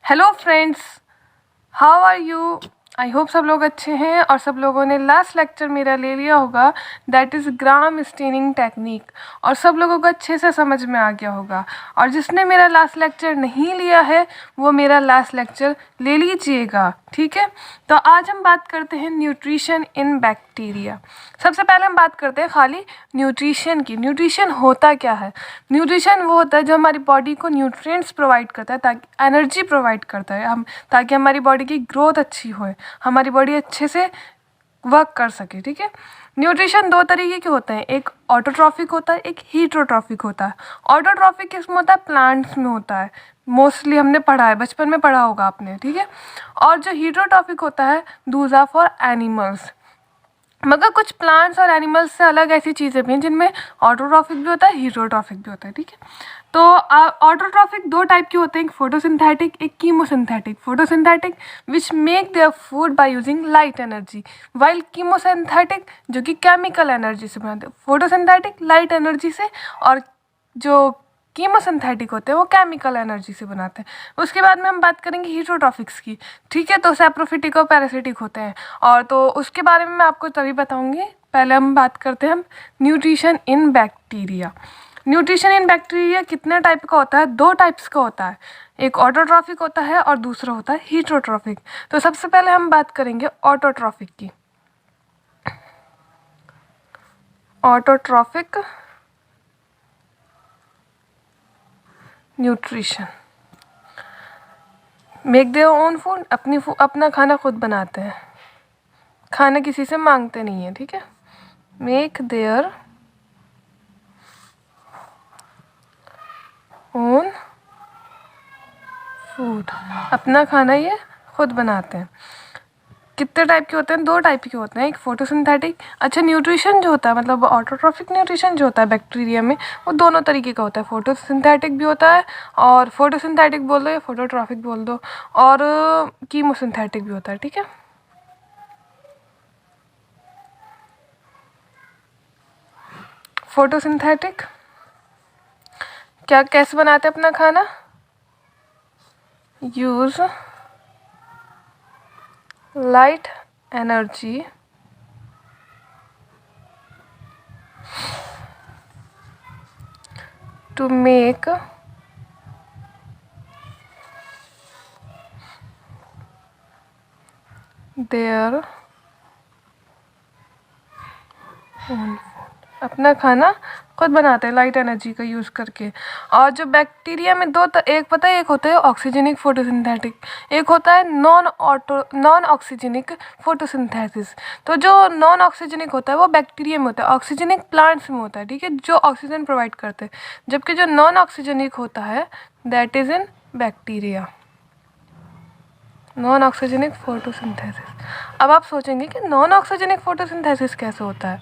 Hello friends, how are you. I hope सब लोग अच्छे हैं और सब लोगों ने लास्ट लेक्चर मेरा ले लिया होगा, that is gram staining technique, और सब लोगों को अच्छे से समझ में आ गया होगा। और जिसने मेरा लास्ट लेक्चर नहीं लिया है वो मेरा लास्ट लेक्चर ले लीजिएगा, ठीक है। तो आज हम बात करते हैं न्यूट्रिशन इन बैक्टीरिया। सबसे पहले हम बात करते हैं खाली न्यूट्रिशन की। न्यूट्रिशन होता क्या है? न्यूट्रिशन वो होता है जो हमारी बॉडी को न्यूट्रिएंट्स प्रोवाइड करता है, ताकि एनर्जी प्रोवाइड करता है ताकि हमारी बॉडी की ग्रोथ अच्छी होए, हमारी बॉडी अच्छे से वर्क कर सके, ठीक है। न्यूट्रिशन दो तरीके के होते हैं, एक ऑटोट्रॉफिक होता है, एक हीटरोट्रॉफिक होता है। ऑटोट्रॉफिक किसमें होता है? प्लांट्स में होता है, मोस्टली हमने पढ़ा है, बचपन में पढ़ा होगा आपने, ठीक है। और जो हीटरोट्रॉफिक होता है, दूज आर फॉर एनिमल्स। मगर कुछ प्लांट्स और एनिमल्स से अलग ऐसी चीज़ें भी हैं जिनमें ऑटोट्रॉफिक भी होता है, हीटरोट्रॉफिक भी होता है, ठीक है। तो ऑटोट्रॉफिक दो टाइप के होते हैं, एक फोटोसिंथेटिक, एक chemosynthetic. Photosynthetic which make their food by using light energy, while chemosynthetic जो कि केमिकल एनर्जी से बनाते हैं। फोटोसिंथेटिक लाइट एनर्जी से, और जो कीमोसिंथेटिक होते हैं वो केमिकल एनर्जी से बनाते हैं। उसके बाद में हम बात करेंगे हीटरोट्रॉफिक्स की, ठीक है। तो सैप्रोफिटिक और पैरासिटिक होते हैं, और तो उसके बारे में मैं आपको तभी बताऊंगी। पहले हम बात करते हैं हम nutrition in bacteria. Nutrition in bacteria कितने टाइप का होता है? दो टाइप्स का होता है, एक ऑटोट्रॉफिक होता है और दूसरा होता है हीटरोट्रॉफिक। तो सबसे पहले हम बात करेंगे ऑटोट्रॉफिक की। Autotrophic nutrition, make their own food, अपना खाना खुद बनाते हैं, खाना किसी से मांगते नहीं है, ठीक है। मेक देयर ओन फूड, अपना खाना ये खुद बनाते हैं। कितने टाइप के होते हैं? दो टाइप के होते हैं, एक फोटोसिंथेटिक। अच्छा, न्यूट्रिशन जो होता है, मतलब ऑटोट्रॉफिक न्यूट्रिशन जो होता है बैक्टीरिया में, वो दोनों तरीके का होता है। फोटोसिंथेटिक भी होता है, और फोटोसिंथेटिक बोल दो या फोटोट्रॉफिक बोल दो, और कीमोसिंथेटिक भी होता है, ठीक है। फोटोसिंथेटिक क्या, कैसे बनाते हैं अपना खाना? Use light energy to make their own food, अपना खाना खुद बनाते हैं लाइट एनर्जी का यूज़ करके। और जो बैक्टीरिया में एक पता है, एक होता है ऑक्सीजनिक फोटोसिंथेटिक, एक होता है नॉन ऑक्सीजनिक फोटोसिंथेसिस। तो जो नॉन ऑक्सीजनिक होता है वो बैक्टीरिया में होता है, ऑक्सीजनिक प्लांट्स में होता है, ठीक है, जो ऑक्सीजन प्रोवाइड करते हैं। जबकि जो नॉन ऑक्सीजनिक होता है that is in bacteria, non oxygenic photosynthesis. अब आप सोचेंगे कि नॉन ऑक्सीजनिक फोटोसिंथेसिस कैसे होता है?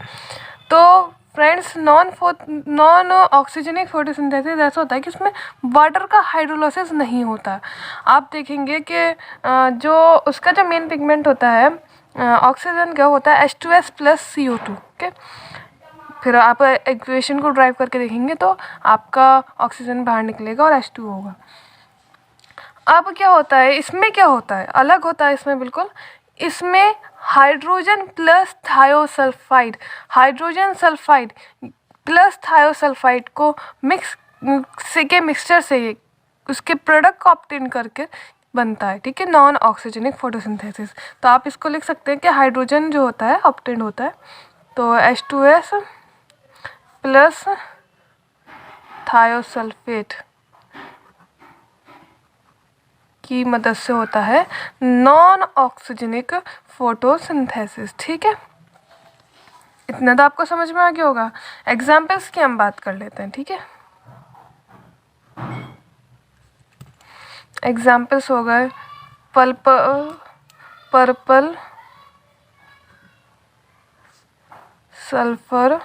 तो फ्रेंड्स, नॉन ऑक्सीजनिक फोटोसिंथेसिस ऐसा होता है कि उसमें वाटर का हाइड्रोलाइसिस नहीं होता। आप देखेंगे कि जो उसका जो मेन पिगमेंट होता है ऑक्सीजन का होता है H2S + CO2, ओके। फिर आप इक्वेशन को ड्राइव करके देखेंगे तो आपका ऑक्सीजन बाहर निकलेगा और H2 होगा। अब क्या होता है इसमें, क्या होता है अलग होता है इसमें बिल्कुल, इसमें hydrogen plus thiosulphide, hydrogen sulphide plus thiosulphide को मिक्सचर से उसके प्रोडक्ट को ऑब्टेन करके बनता है, ठीक है, नॉन ऑक्सीजनिक फोटोसिंथेसिस। तो आप इसको लिख सकते हैं कि हाइड्रोजन जो होता है ऑब्टेन होता है, तो H2S प्लस थायोसल्फेट की मदद से होता है नॉन ऑक्सीजनिक फोटोसिंथेसिस, ठीक है। इतना तो आपको समझ में आ गया होगा। एग्जाम्पल्स की हम बात कर लेते हैं, ठीक है। एग्जाम्पल्स हो गए पर्पल सल्फर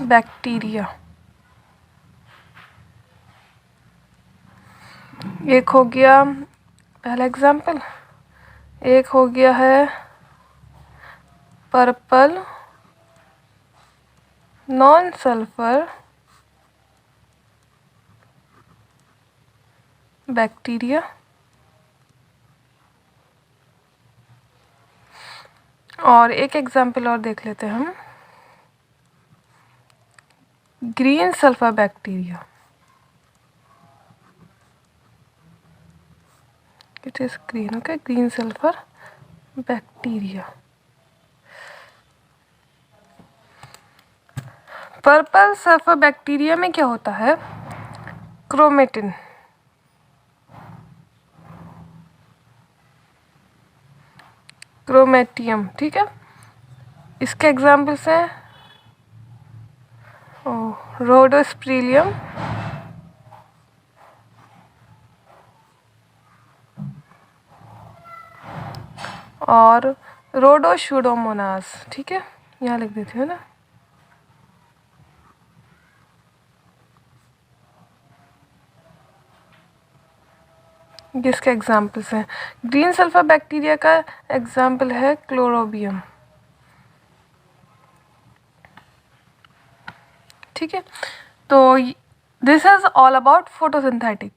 बैक्टीरिया, एक हो गया पहला एग्जाम्पल। एक हो गया है पर्पल नॉन सल्फर बैक्टीरिया। और एक एग्जाम्पल और देख लेते हैं हम, green sulphur bacteria. It is green, okay, green sulphur bacteria. Purple sulphur bacteria में क्या होता है, क्रोमेटिन। क्रोमेटियम, ठीक है। इसके एग्जाम्पल्स हैं रोडोस्प्रिलियम, और रोडोशूडोमोनास, ठीक है, यहाँ लिख देती हूँ ना। जिसके एग्जाम्पल्स हैं, ग्रीन सल्फर बैक्टीरिया का एग्जाम्पल है क्लोरोबियम, ठीक है। तो this is all about photosynthetic,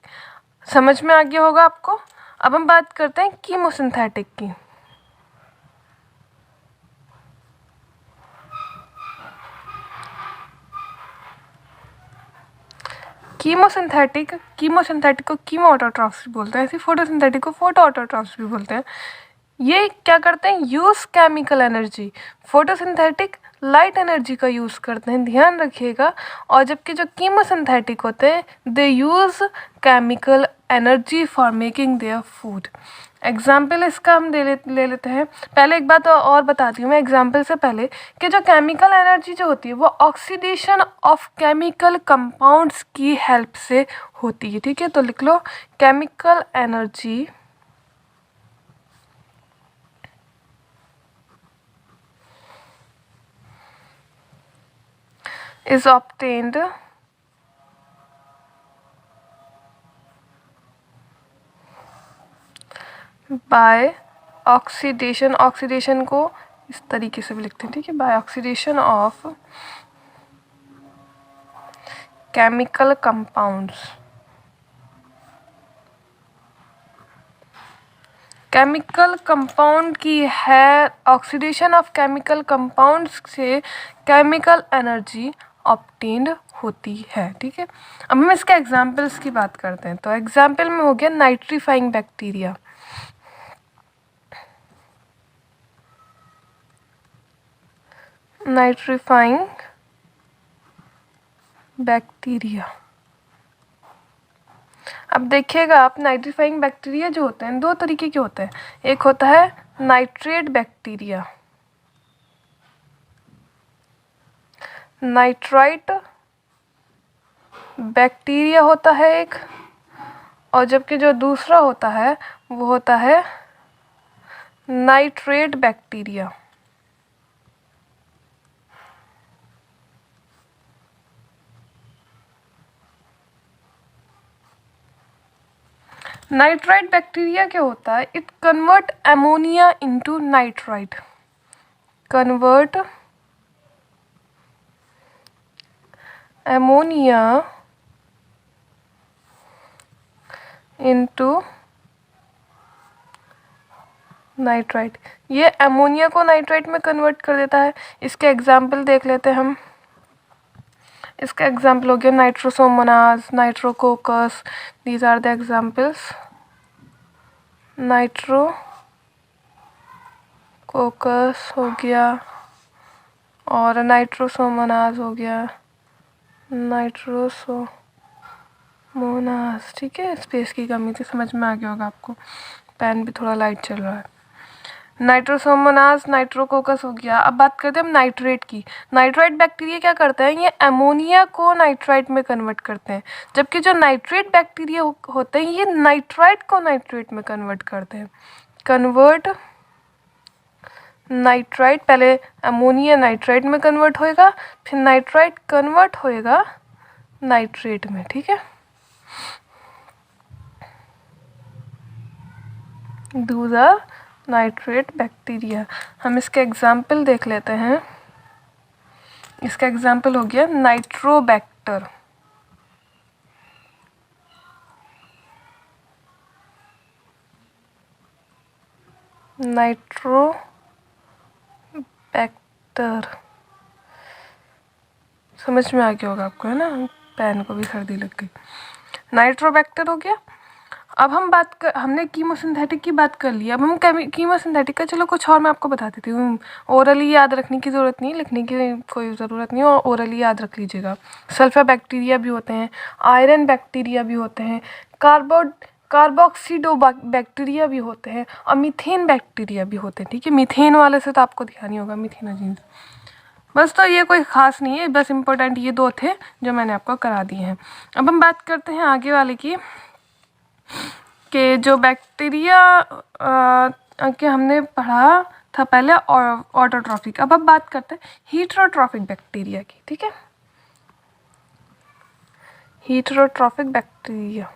समझ में आ गया होगा आपको। अब हम बात करते हैं कीमोसिंथेटिक की। कीमोसिंथेटिक को कीमो ऑटोट्रॉफ्स भी बोलते हैं, ऐसे फोटोसिंथेटिक को फोटो ऑटोट्रॉफ्स भी बोलते हैं। ये क्या करते हैं, use chemical energy. Photosynthetic light energy का यूज़ करते हैं, ध्यान रखिएगा। और जबकि जो कीमोसिंथेटिक होते हैं, they use chemical energy for making their food. Example इसका हम ले लेते हैं। पहले एक बात और बताती हूँ मैं एग्जाम्पल से पहले, कि जो केमिकल एनर्जी जो होती है वो ऑक्सीडेशन ऑफ केमिकल कंपाउंड्स की हेल्प से होती है, ठीक है। तो लिख लो, chemical energy is obtained by oxidation. Oxidation को इस तरीके से भी लिखते हैं, ठीक है, by oxidation of chemical compounds. Chemical compound की है, ऑक्सीडेशन ऑफ केमिकल कंपाउंड्स से केमिकल एनर्जी ऑब्टेन्ड होती है, ठीक है। अब हम इसके एग्जाम्पल्स की बात करते हैं। तो एग्जाम्पल में हो गया नाइट्रीफाइंग बैक्टीरिया। नाइट्रीफाइंग बैक्टीरिया, अब देखिएगा आप, नाइट्रीफाइंग बैक्टीरिया जो होते हैं दो तरीके के होते हैं। एक होता है नाइट्रेट बैक्टीरिया, नाइट्राइट बैक्टीरिया होता है एक, और जबकि जो दूसरा होता है वो होता है नाइट्रेट बैक्टीरिया। नाइट्राइट बैक्टीरिया क्या होता है, it convert ammonia into nitrite, convert ammonia into nitrite. ये अमोनिया को नाइट्राइट में कन्वर्ट कर देता है। इसके एग्जाम्पल देख लेते हैं हम। इसका एग्जाम्पल हो गया nitrosomonas, nitrococcus, these are the examples. Nitrococcus हो गया और नाइट्रोसोमोनास हो गया, नाइट्रोसोमोनास, ठीक है। स्पेस की कमी थी, समझ में आ गया होगा आपको, पेन भी थोड़ा लाइट चल रहा है। नाइट्रोसोमोनास, नाइट्रोकोकस हो गया। अब बात करते हैं हम नाइट्रेट की। नाइट्राइट बैक्टीरिया क्या करता है, ये अमोनिया को नाइट्राइट में कन्वर्ट करते हैं, जबकि जो नाइट्रेट बैक्टीरिया होते हैं ये नाइट्राइट को नाइट्रेट में कन्वर्ट करते हैं। कन्वर्ट नाइट्राइट, पहले अमोनिया नाइट्राइट में कन्वर्ट होएगा, फिर नाइट्राइट कन्वर्ट होएगा नाइट्रेट में, ठीक है। दूसरा नाइट्रेट बैक्टीरिया, हम इसके एग्जाम्पल देख लेते हैं। इसका एग्जाम्पल हो गया नाइट्रोबैक्टर, नाइट्रोबैक्टर, समझ में आ गया होगा आपको, है ना। पैन को भी सर्दी लग गई। नाइट्रोबैक्टर हो गया। अब हम हमने कीमोसिंथेटिक की बात कर ली। अब हम कीमोसिंथेटिक का, चलो कुछ और मैं आपको बता देती हूँ। ओरली याद रखने की ज़रूरत नहीं, लिखने की कोई ज़रूरत नहीं, और ओरली याद रख लीजिएगा। सल्फर बैक्टीरिया भी होते हैं, आयरन बैक्टीरिया भी होते हैं, कार्बोक्सिडो बैक्टीरिया भी होते हैं, और मीथेन बैक्टीरिया भी होते हैं। ठीक है, मीथेन वाले से तो आपको ध्यान ही होगा, मीथेनोजीन। बस, तो ये कोई ख़ास नहीं है, बस इम्पोर्टेंट ये दो थे जो मैंने आपको करा दिए हैं। अब हम बात करते हैं आगे वाले की, कि जो बैक्टीरिया के हमने पढ़ा था पहले ऑटोट्रॉफिक। अब बात करते हैं हीटरोट्रॉफिक बैक्टीरिया की। ठीक है, हीटरोट्रॉफिक बैक्टीरिया।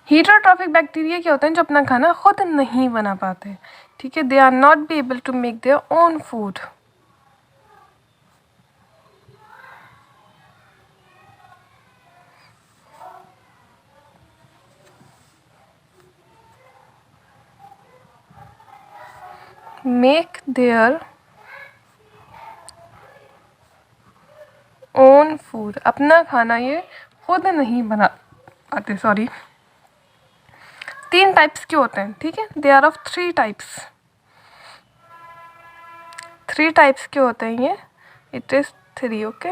हीटरोट्रॉफिक बैक्टीरिया क्या होते हैं, जो अपना खाना खुद नहीं बना पाते। ठीक है, they are not be able to make their own food. Make their own food, अपना खाना ये खुद नहीं बना पाते। सॉरी, 3 टाइप्स के होते हैं। ठीक है, they are of 3 types. 3 types के होते हैं ये, इट इज़ 3। ओके,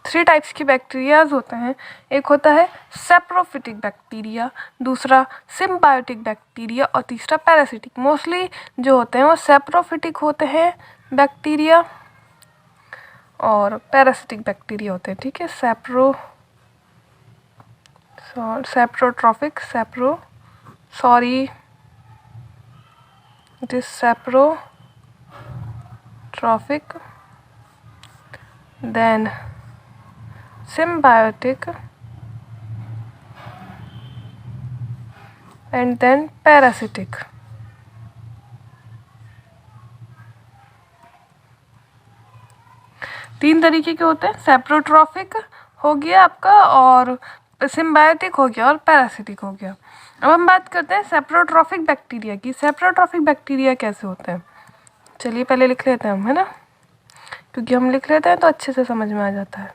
3 टाइप्स के बैक्टीरियाज होते हैं। एक होता है सेप्रोफिटिक बैक्टीरिया, दूसरा सिम्बायोटिक बैक्टीरिया, और तीसरा पैरासिटिक। मोस्टली जो होते हैं वो सेप्रोफिटिक होते हैं बैक्टीरिया, और पैरासिटिक बैक्टीरिया होते हैं। ठीक है, saprotrophic, it is saprotrophic, then symbiotic, and then parasitic। तीन तरीके के होते हैं, सेप्रोट्रॉफिक हो गया आपका, और सिम्बायोटिक हो गया, और पैरासिटिक हो गया। अब हम बात करते हैं सेप्रोट्रॉफिक बैक्टीरिया की। सेप्रोट्रॉफिक बैक्टीरिया कैसे होते हैं, चलिए पहले लिख लेते हैं हम, है ना, क्योंकि हम लिख लेते हैं तो अच्छे से समझ में आ जाता है।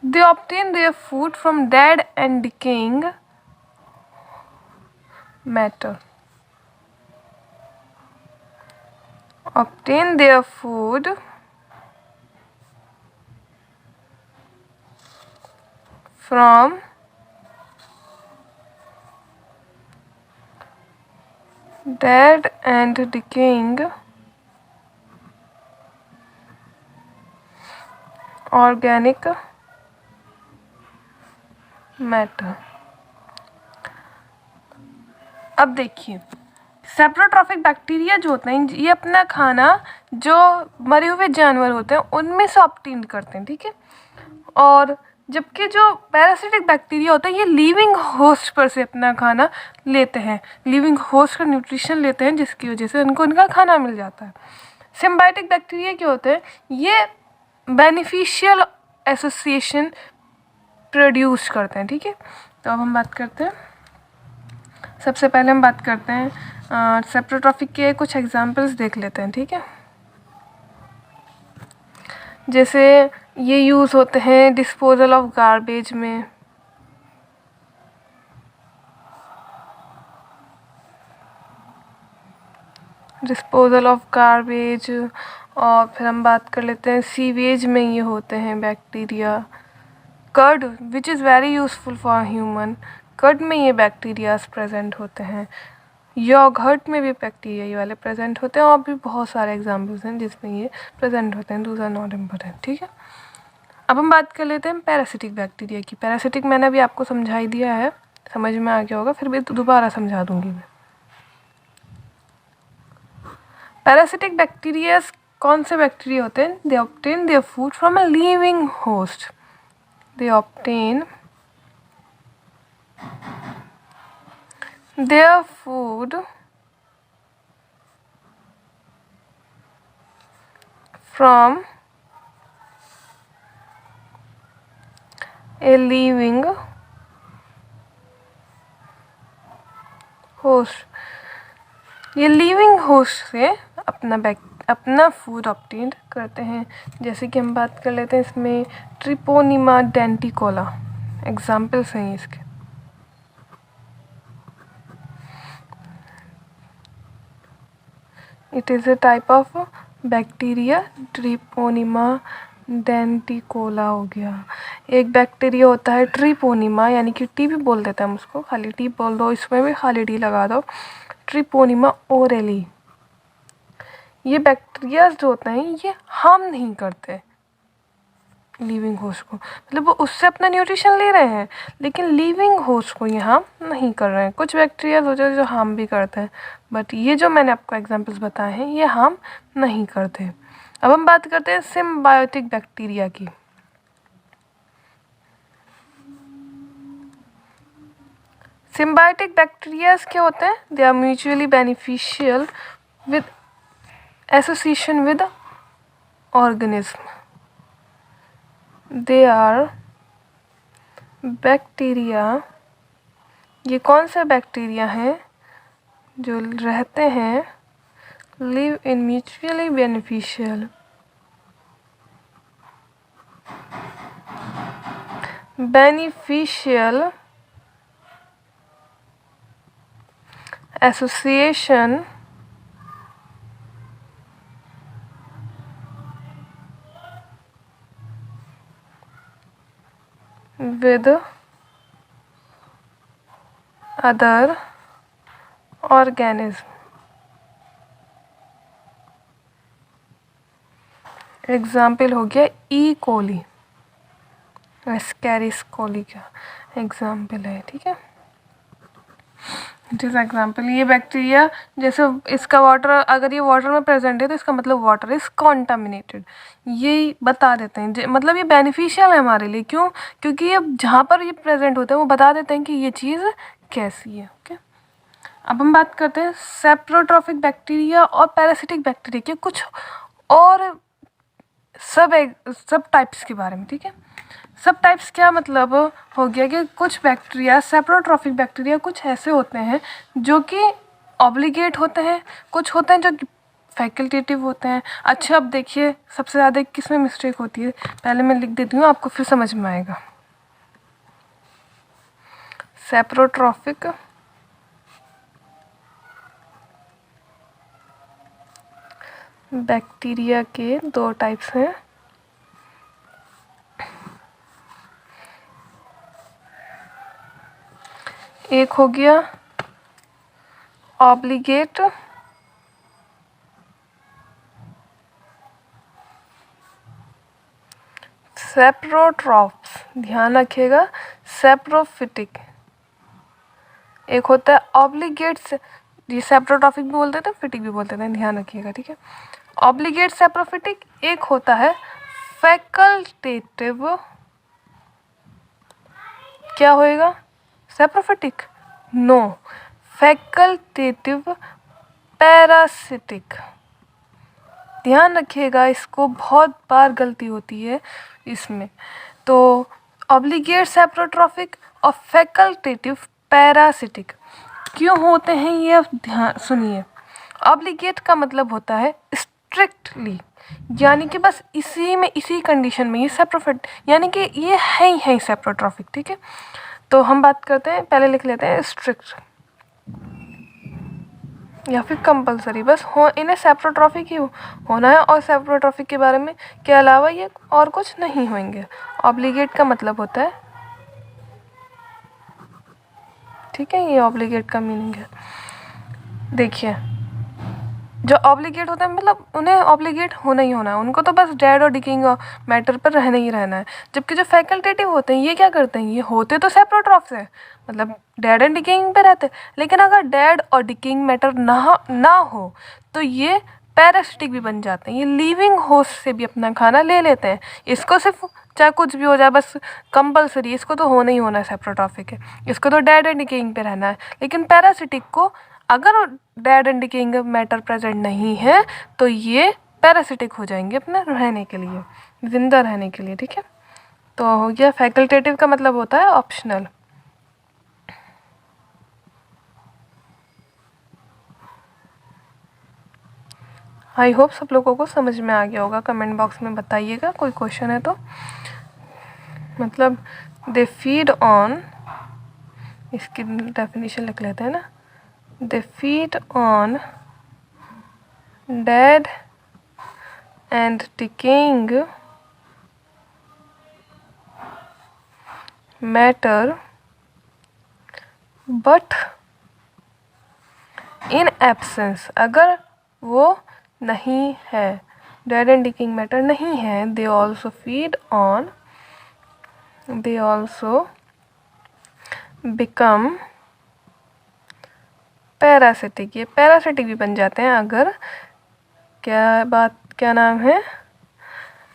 They obtain their food from dead and decaying matter. Obtain their food from dead and decaying organic matter। अब देखिए, सेप्रोट्रॉफिक बैक्टीरिया जो होते हैं, ये अपना खाना जो मरे हुए जानवर होते हैं उनमें से ऑब्टेन करते हैं। ठीक है, और जबकि जो पैरासिटिक बैक्टीरिया होता है, ये लिविंग होस्ट पर से अपना खाना लेते हैं, लिविंग होस्ट का न्यूट्रिशन लेते हैं, जिसकी वजह से उनको उनका खाना मिल जाता है। सिम्बायोटिक बैक्टीरिया क्या होते हैं, ये बेनिफिशियल एसोसिएशन प्रोड्यूस करते हैं। ठीक है, तो अब हम बात करते हैं, सबसे पहले हम बात करते हैं सेप्रोट्रॉफिक के कुछ एग्जांपल्स देख लेते हैं। ठीक है, जैसे ये यूज़ होते हैं डिस्पोजल ऑफ गार्बेज में, डिस्पोजल ऑफ गार्बेज, और फिर हम बात कर लेते हैं सीवेज में ये होते हैं bacteria. Curd which is very useful for human, curd में ये बैक्टीरियाज प्रेजेंट होते हैं। योगर्ट में भी बैक्टीरिया ये वाले प्रेजेंट होते हैं, और भी बहुत सारे एग्जाम्पल्स हैं जिसमें ये प्रेजेंट होते हैं। दूसरा नॉट इम्पोर्टेंट। ठीक है, अब हम बात कर लेते हैं पैरासिटिक बैक्टीरिया की। पैरासिटिक मैंने अभी आपको समझा ही दिया है, समझ में आ गया होगा, फिर भी दोबारा समझा दूंगी मैं। पैरासिटिक बैक्टीरिया कौन से बैक्टीरिया होते हैं, they obtain their food from a living host, they obtain their food from a living host। ये लिविंग होस्ट से अपना फूड ऑब्टेन करते हैं। जैसे कि हम बात कर लेते हैं इसमें ट्रिपोनिमा डेंटिकोला, एग्जाम्पल्स हैं इसके। It is a type of bacteria, treponema denticola हो गया। एक बैक्टीरिया होता है ट्रिपोनिमा, यानी कि टी भी बोल देते हैं हम उसको, खाली टी बोल दो, इसमें भी खाली टी लगा दो, ट्रिपोनिमा ओरेली। ये बैक्टीरिया जो होते हैं ये हार्म नहीं करते लिविंग होस्ट को, मतलब वो उससे अपना न्यूट्रिशन ले रहे हैं, लेकिन लिविंग होस्ट को ये हार्म नहीं कर रहे हैं। कुछ बैक्टीरिया होते हैं जो हार्म भी करते हैं, बट ये जो मैंने आपको एग्जांपल्स बताए हैं ये हार्म नहीं करते। अब हम बात करते हैं सिम्बायोटिक बैक्टीरिया की। सिम्बायोटिक बैक्टीरियाज क्या होते हैं? They are mutually beneficial with association with organism. They are bacteria, ये कौन सा बैक्टीरिया हैं जो रहते हैं live in mutually beneficial association with other organism। Example हो गया ई कोली, एस्कैरिस कोली का एग्जाम्पल है, ठीक है। It is example. ये बैक्टीरिया जैसे इसका वाटर, अगर ये वाटर में प्रेजेंट है तो इसका मतलब वाटर इज़ कॉन्टामिनेटेड, ये बता देते हैं। मतलब ये बेनिफिशियल है हमारे लिए, क्यों? क्योंकि ये जहाँ पर ये प्रेजेंट होते हैं वो बता देते हैं कि ये चीज़ कैसी है। ओके, अब हम बात करते हैं सेप्रोट्रॉफिक बैक्टीरिया और पैरासिटिक बैक्टीरिया के कुछ और सब टाइप्स के बारे में, ठीक है। सब टाइप्स क्या मतलब हो गया कि कुछ बैक्टीरिया, सेप्रोट्रॉफिक बैक्टीरिया कुछ ऐसे होते हैं जो कि ऑब्लिगेट होते हैं, कुछ होते हैं जो फैकल्टेटिव होते हैं। अच्छा, अब देखिए सबसे ज़्यादा किस में मिस्टेक होती है, पहले मैं लिख देती हूँ आपको फिर समझ में आएगा। सेप्रोट्रॉफिक बैक्टीरिया के दो टाइप्स हैं। एक हो गया ऑब्लिगेट, सेप्रोट्रॉप्स, ध्यान रखिएगा, सेप्रोफिटिक। एक होता है ऑब्लिगेट, ये सेप्रोट्रॉफिक भी बोल देते हैं, फिटिक भी बोल देते हैं, ध्यान रखिएगा, ठीक है। Obligate saprophytic. एक होता है फैकल्टेटिव, क्या होएगा? सेप्रोफिटिक? No, facultative parasitic. ध्यान रखिएगा, इसको बहुत बार गलती होती है इसमें। तो ऑब्लिगेट सेप्रोट्रॉफिक और फैकल्टेटिव पैरासिटिक क्यों होते हैं ये अब ध्यान सुनिए। ऑब्लिगेट का मतलब होता है स्ट्रिक्टली, यानी कि बस इसी में, इसी कंडीशन में ये सेप्रोफिट, यानी कि ये है ही सेप्रोट्रॉफिक, ठीक है। तो हम बात करते हैं, पहले लिख लेते हैं स्ट्रिक्ट या फिर कंपलसरी, बस हो इन्हें सेप्रोट्रॉफिक ही होना है, और सेप्रोट्रॉफिक के बारे में के अलावा ये और कुछ नहीं होंगे। ऑब्लिगेट का मतलब होता है, ठीक है, ये ऑब्लिगेट का मीनिंग है। देखिए, जो ऑब्लिगेट होता है मतलब उन्हें ऑब्लिगेट होना ही होना है, उनको तो बस डेड और डिकिंग मैटर पर रहना ही रहना है। जबकि जो फैकल्टेटिव होते हैं ये क्या करते हैं, ये होते तो सेप्रोट्रॉफ्स है, मतलब डेड एंड डिकिंग पे रहते हैं, लेकिन अगर डेड और डिकिंग मैटर ना हो तो ये पैरासिटिक भी बन जाते हैं। ये लिविंग होस्ट से भी अपना खाना ले लेते हैं। इसको सिर्फ चाहे कुछ भी हो जाए, बस कंपलसरी इसको तो होना ही होना है, सेप्रोट्रॉफिक है, इसको तो डेड एंड डिकेइंग पे रहना है। लेकिन पैरासिटिक को अगर dead and decaying matter present नहीं है तो ये पैरासिटिक हो जाएंगे अपना रहने के लिए, जिंदा रहने के लिए। ठीक है, तो हो गया। फैकल्टेटिव का मतलब होता है ऑप्शनल। आई होप सब लोगों को समझ में आ गया होगा। कमेंट बॉक्स में बताइएगा कोई क्वेश्चन है तो। मतलब दे फीड ऑन, इसकी डेफिनेशन लिख लेते हैं ना, they feed on dead and decaying matter but in absence, अगर वो नहीं है, डेड एंड डिकेइंग मैटर नहीं है, they also feed on, they also become parasitic. ये पैरासिटिक भी बन जाते हैं अगर क्या नाम है,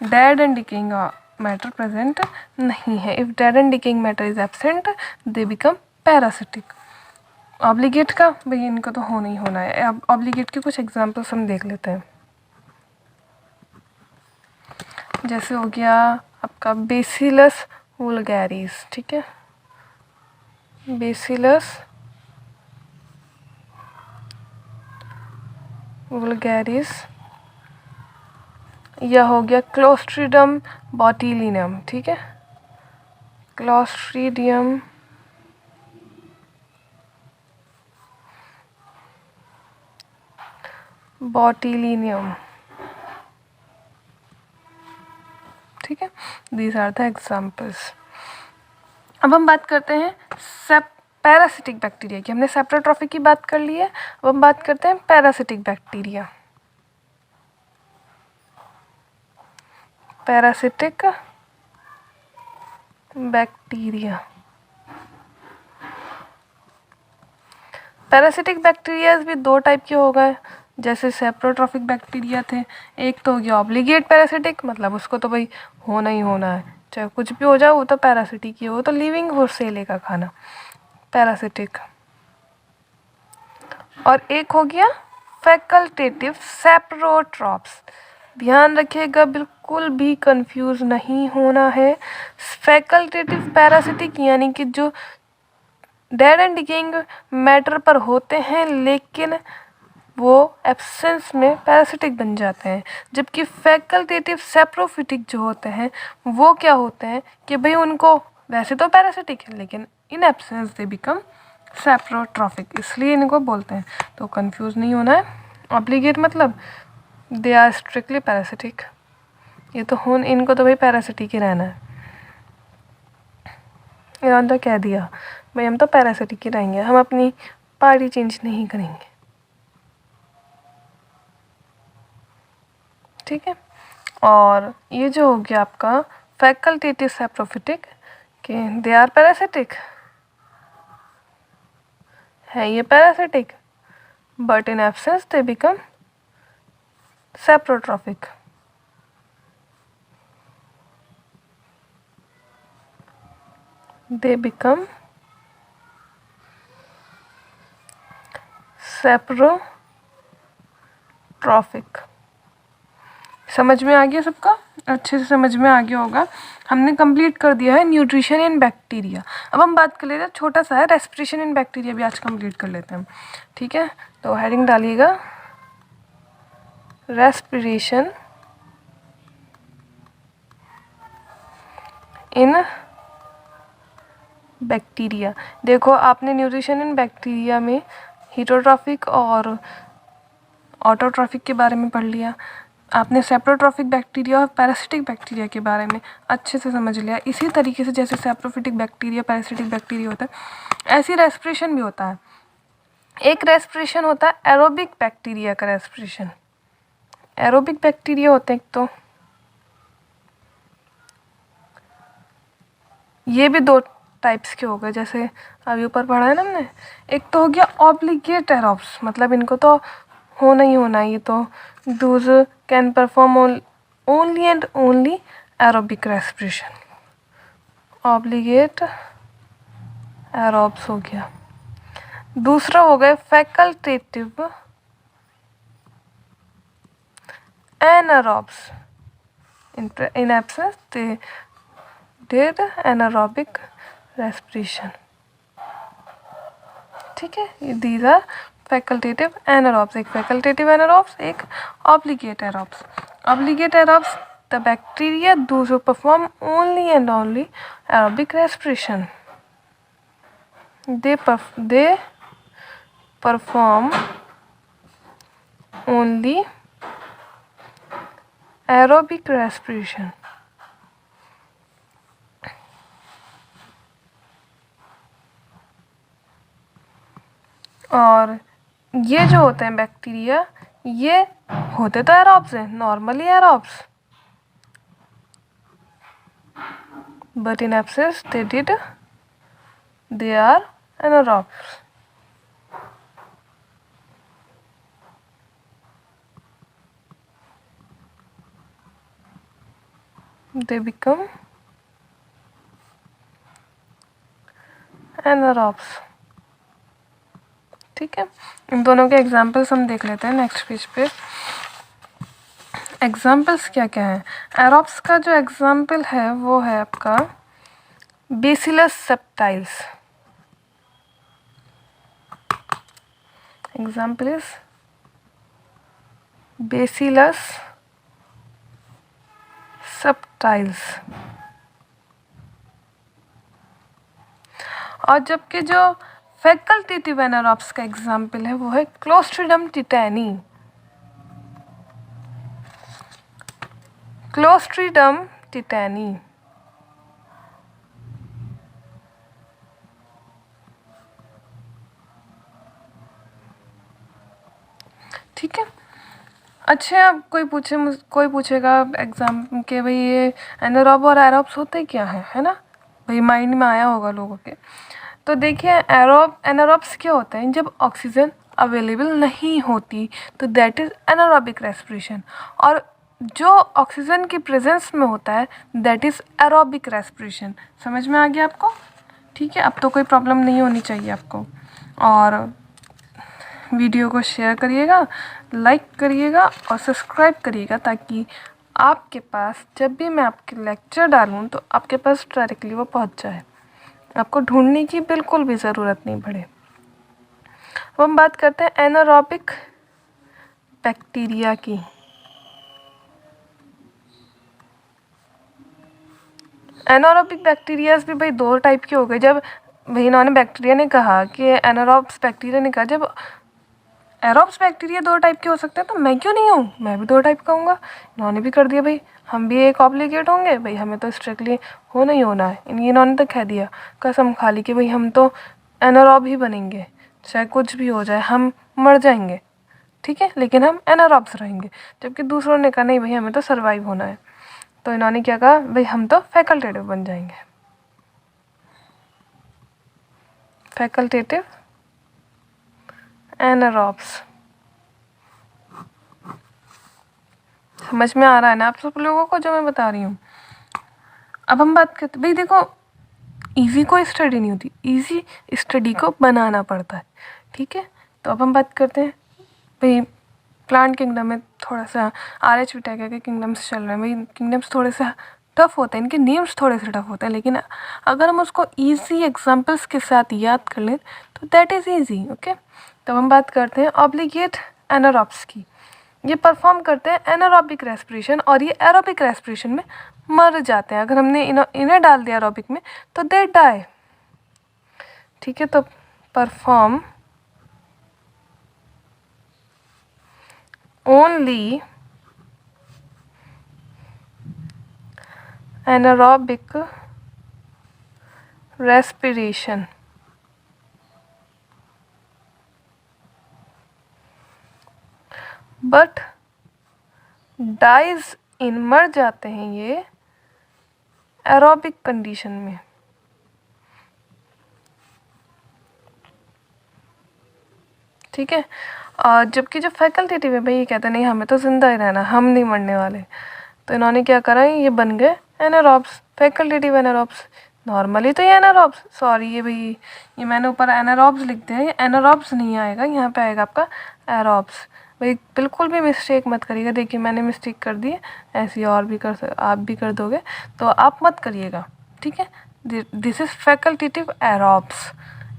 dead and decaying matter present नहीं है। If dead and decaying matter is absent they become parasitic. Obligate का भाई इनको तो होना ही होना है। अब ऑब्लिगेट के कुछ एग्जांपल्स हम देख लेते हैं। जैसे हो गया आपका बेसिलस वुल्गैरिस। ठीक है, बेसिलस वुल्गैरिस, यह हो गया क्लोस्ट्रीडियम बॉटिलिनम। ठीक है, क्लोस्ट्रीडियम बॉटिलिनियम। ठीक है, दीज आर द एग्जाम्पल्स। अब हम बात करते हैं पैरासिटिक बैक्टीरिया की। हमने सेप्रोट्रॉफिक की बात कर ली है, अब हम बात करते हैं parasitic bacteria. Parasitic bacteria, parasitic bacteria भी दो टाइप के हो गए। जैसे सेप्रोट्रॉफिक बैक्टीरिया थे, एक तो हो गया ऑब्लिगेट पैरासिटिक, मतलब उसको तो भाई होना ही होना है, चाहे कुछ भी हो जाए वो तो पैरासिटिक ही हो, तो लिविंग होस्ट से लेगा खाना, पैरासिटिक। और एक हो गया फैकल्टेटिव सेप्रोट्रॉप्स। ध्यान रखिएगा, बिल्कुल भी कंफ्यूज नहीं होना है। फैकल्टेटिव पैरासिटिक यानी कि जो डेड एंड डिकेइंग मैटर पर होते हैं लेकिन वो एब्सेंस में पैरासिटिक बन जाते हैं। जबकि फैकल्टेटिव सेप्रोफिटिक जो होते हैं वो क्या होते हैं कि भाई उनको वैसे तो पैरासिटिक है लेकिन in absence they become saprotrophic, इसलिए इनको बोलते हैं। तो कंफ्यूज नहीं होना है। ऑब्लिगेट मतलब दे आर स्ट्रिक्टली पैरासिटिक, ये तो इनको तो भाई पैरासिटिक ही रहना है। इन्होंने तो कह दिया भाई हम तो पैरासिटिक ही रहेंगे, हम अपनी पार्टी चेंज नहीं करेंगे। ठीक है, और ये जो हो गया आपका फैकल्टेटिव सेप्रोफिटिक कि दे आर पैरासिटिक, है ये parasitic but in absence they become saprotrophic. They become saprotrophic. समझ में आ गया सबका? अच्छे से समझ में आ गया होगा। हमने कंप्लीट कर दिया है न्यूट्रिशन इन बैक्टीरिया। अब हम बात कर लेते हैं, छोटा सा है रेस्पिरेशन इन बैक्टीरिया भी आज कंप्लीट कर लेते हैं हम। ठीक है, तो हेडिंग डालिएगा रेस्पिरेशन इन बैक्टीरिया। देखो आपने न्यूट्रिशन इन बैक्टीरिया में हीटोट्रॉफिक और ऑटोट्रॉफिक के बारे में पढ़ लिया, आपने सेप्रोट्रॉफिक बैक्टीरिया और पैरासिटिक बैक्टीरिया के बारे में अच्छे से समझ लिया। इसी तरीके से जैसे सेप्रोफिटिक बैक्टीरिया पैरासिटिक बैक्टीरिया होता है, ऐसी रेस्पिरेशन भी होता है। एक रेस्पिरेशन होता है एरोबिक बैक्टीरिया का रेस्पिरेशन। एरोबिक बैक्टीरिया होते हैं एक तो, ये भी दो टाइप्स के हो गए जैसे अभी ऊपर पढ़ा है ना हमने। एक तो हो गया ऑब्लिगेट एरोब्स, मतलब इनको तो होना ही होना, ये तो Dooj can perform only and only aerobic respiration, obligate aerobes हो गया। दूसरा हो गया facultative anaerobes, in absence they did anaerobic respiration। ठीक है, these are facultative anaerobes, एक facultative anaerobes, एक obligate aerobes। Obligate aerobes, the bacteria those who perform only and only aerobic respiration, they perform only aerobic respiration। और ये जो होते हैं bacteria, ये होते तो एरोब्स हैं, normally aerobes, but in absence they are anaerobes। they become anaerobes। ठीक है, इन दोनों के एग्जाम्पल्स हम देख लेते हैं नेक्स्ट पेज पे। एग्जाम्पल्स क्या क्या है? एरोब्स का जो एग्जाम्पल है वो है आपका bacillus subtilis. Example is bacillus subtilis. और जबकि जो फैकल्टेटिव एनारोब्स का एग्जाम्पल है वो है क्लोस्ट्रिडियम टिटैनी। क्लोस्ट्रिडियम टिटैनी, ठीक है। अच्छा, अब कोई पूछेगा एग्जाम के भाई ये एनारोब और एरोब्स होते क्या है ना, भाई माइंड में आया होगा लोगों के। तो देखिए एनारोब्स क्या होते हैं, जब ऑक्सीजन अवेलेबल नहीं होती तो दैट इज़ एनारोबिक रेस्पिरेशन, और जो ऑक्सीजन की प्रेजेंस में होता है दैट इज़ एरोबिक रेस्पिरेशन। समझ में आ गया आपको? ठीक है, अब तो कोई प्रॉब्लम नहीं होनी चाहिए आपको। और वीडियो को शेयर करिएगा, लाइक करिएगा और सब्सक्राइब करिएगा, ताकि आपके पास जब भी मैं आपके लेक्चर डालूँ तो आपके पास डायरेक्टली वो पहुंच जाए, आपको ढूंढने की बिल्कुल भी ज़रूरत नहीं पड़े। अब हम बात करते हैं एनारोबिक बैक्टीरिया की। एनारोबिक बैक्टीरियाज भी भाई दो टाइप के हो गए। जब भाई इन्होंने बैक्टीरिया ने कहा कि एनारोब्स बैक्टीरिया ने कहा जब एरोब्स बैक्टीरिया दो टाइप के हो सकते हैं तो मैं क्यों नहीं हूँ, मैं भी दो टाइप का हूँगा। इन्होंने भी कर दिया भाई, हम भी एक ऑब्लिगेट होंगे भाई, हमें तो स्ट्रिक्टली होना ही होना है। इन्होंने तो कह दिया कसम खा ली कि भाई हम तो एनारोब ही बनेंगे, चाहे कुछ भी हो जाए, हम मर जाएंगे ठीक है, लेकिन हम एनारोब्स रहेंगे। जबकि दूसरों ने कहा नहीं भाई हमें तो सर्वाइव होना है, तो इन्होंने क्या कहा भाई हम तो फैकल्टेटिव बन जाएंगे, फैकल्टेटिव एनारोब्स। समझ में आ रहा है ना आप सब लोगों को जो मैं बता रही हूँ? अब हम बात करते भाई, देखो इजी कोई स्टडी नहीं होती, इजी स्टडी को बनाना पड़ता है, ठीक है। तो अब हम बात करते हैं भाई प्लांट किंगडम में थोड़ा सा RH विटाका के किंगडम्स चल रहे हैं भाई। किंगडम्स थोड़े से टफ होते हैं, इनके नेम्स थोड़े से टफ होते हैं, लेकिन अगर हम उसको ईजी एग्जाम्पल्स के साथ याद कर लें तो दैट इज़ ईजी, ओके। तो हम बात करते हैं ऑब्लिगेट एनारोब्स की। ये परफॉर्म करते हैं एनारोबिक रेस्पिरेशन और ये एरोबिक रेस्पिरेशन में मर जाते हैं। अगर हमने इन्हें डाल दिया एरोबिक में तो दे डाई, ठीक है। तो perform only anaerobic respiration, but dies in, मर जाते हैं ये एरोबिक कंडीशन में। ठीक है। और जबकि जो फैकल्टेटिव है भाई ये कहते हैं नहीं हमें तो ज़िंदा ही रहना, हम नहीं मरने वाले। तो इन्होंने क्या करा, ये बन गए एनारोब्स, फैकल्टेटिव एनारोब्स। नॉर्मली तो ये एनारोब्स, सॉरी ये भाई ये मैंने ऊपर एनारोब्स लिख दिया है, ये एनारोब्स नहीं आएगा, यहाँ पे आएगा आपका एरोब्स। भाई बिल्कुल भी मिस्टेक मत करिएगा, देखिए मैंने मिस्टेक कर दी है, ऐसी और भी आप भी कर दोगे, तो आप मत करिएगा, ठीक है। This is facultative aerobes.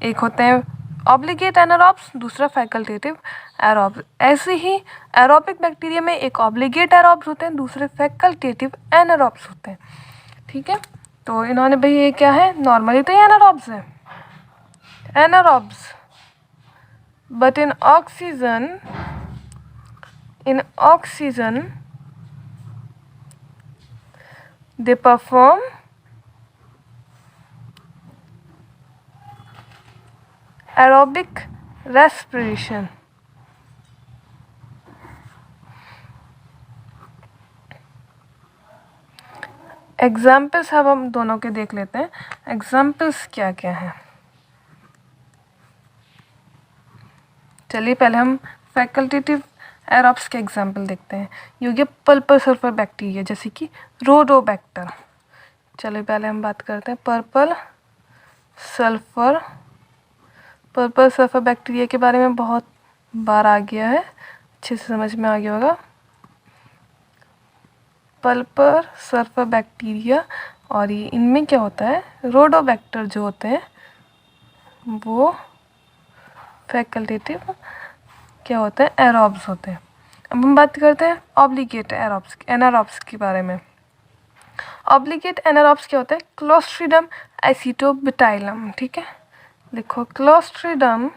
एक होते हैं ऑब्लिगेट एनारोब्स, दूसरा फैकल्टेटिव एरोब्स। ऐसे ही एरोबिक बैक्टीरिया में एक ऑब्लिगेट एरोब्स होते हैं, दूसरे फैकल्टेटिव एनारोब्स होते हैं, ठीक है। तो इन्होंने भाई ये क्या है, नॉर्मली तो ये एनारोब्स है, anaerobes, but in oxygen they perform aerobic respiration. Examples अब हम दोनों के देख लेते हैं, एग्जाम्पल्स क्या क्या हैं। चलिए पहले हम फैकल्टेटिव एरोब्स के एग्जाम्पल देखते हैं। ये हो गया पर्पल सल्फर बैक्टीरिया, जैसे कि रोडोबैक्टर। चलिए पहले हम बात करते हैं पर्पल सल्फर बैक्टीरिया के बारे में बहुत बार आ गया है, अच्छे से समझ में आ गया होगा। पर्पल सल्फर बैक्टीरिया, और ये इनमें क्या होता है, रोडोबैक्टर जो होते हैं वो फैकल्टेटिव क्या होते हैं, एरोब्स होते हैं। अब हम बात करते हैं ऑब्लिगेट एनारोब्स के बारे में। ऑब्लिगेट एनारोब्स क्या होता है, क्लोस्ट्रीडियम एसिटोब्यूटाइलम, ठीक है। लिखो क्लोस्ट्रीडियम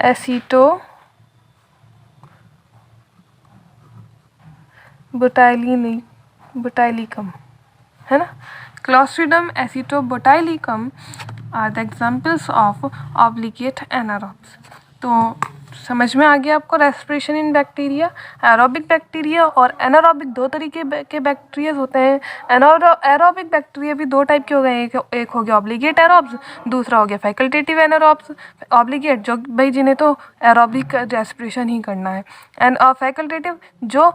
एसिटोब्यूटाइलिकम, है ना। Clostridium acetobutylicum are the examples of obligate anaerobes. तो समझ में आ गया आपको respiration in bacteria. Aerobic bacteria और एनारोबिक दो तरीके के बैक्टीरिया होते हैं। एरोबिक बैक्टीरिया भी दो टाइप के हो गए, एक हो गया ऑब्लिगेट एरोब्स, दूसरा हो गया फैकल्टेटिव एनारोब्स। ऑब्लिगेट जो भाई जिन्हें तो एरोबिक रेस्पिरेशन ही करना है, एंड फैकल्टेटिव जो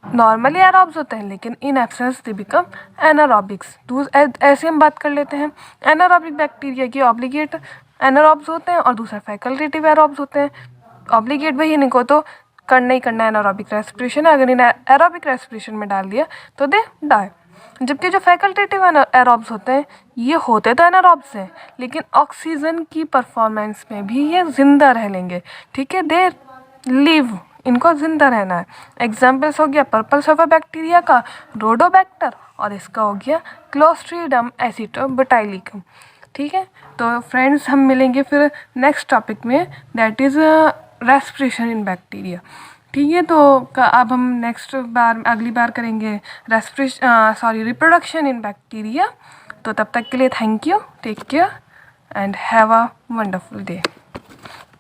नॉर्मली एरोब्स होते हैं लेकिन इन एब्सेंस दे बिकम एनारोबिक्स। ऐसे हम बात कर लेते हैं एनारोबिक बैक्टीरिया की ऑब्लिगेट एनारोब्स होते हैं और दूसरा फैकल्टेटिव एरोब्स होते हैं। ऑब्लिगेट भाई इनको तो करना ही करना है एनारोबिक रेस्पिरेशन, अगर इन्हें एरोबिक रेस्पिरेशन में डाल दिया तो दे डाई। जबकि जो फैकल्टेटिव एरोब्स होते हैं ये होते तो एनारोब्स हैं लेकिन ऑक्सीजन की परफॉर्मेंस में भी ये जिंदा रह लेंगे, ठीक है, दे लिव, इनको जिंदा रहना है। एग्जाम्पल्स हो गया पर्पल सल्फर बैक्टीरिया का रोडोबैक्टर और इसका हो गया क्लोस्ट्रीडियम एसिटोब्यूटाइलिकम, ठीक है। तो फ्रेंड्स हम मिलेंगे फिर नेक्स्ट टॉपिक में, that is respiration in bacteria, ठीक है। तो अब हम अगली बार करेंगे रिप्रोडक्शन इन बैक्टीरिया। तो तब तक के लिए thank you, take care and have a wonderful day.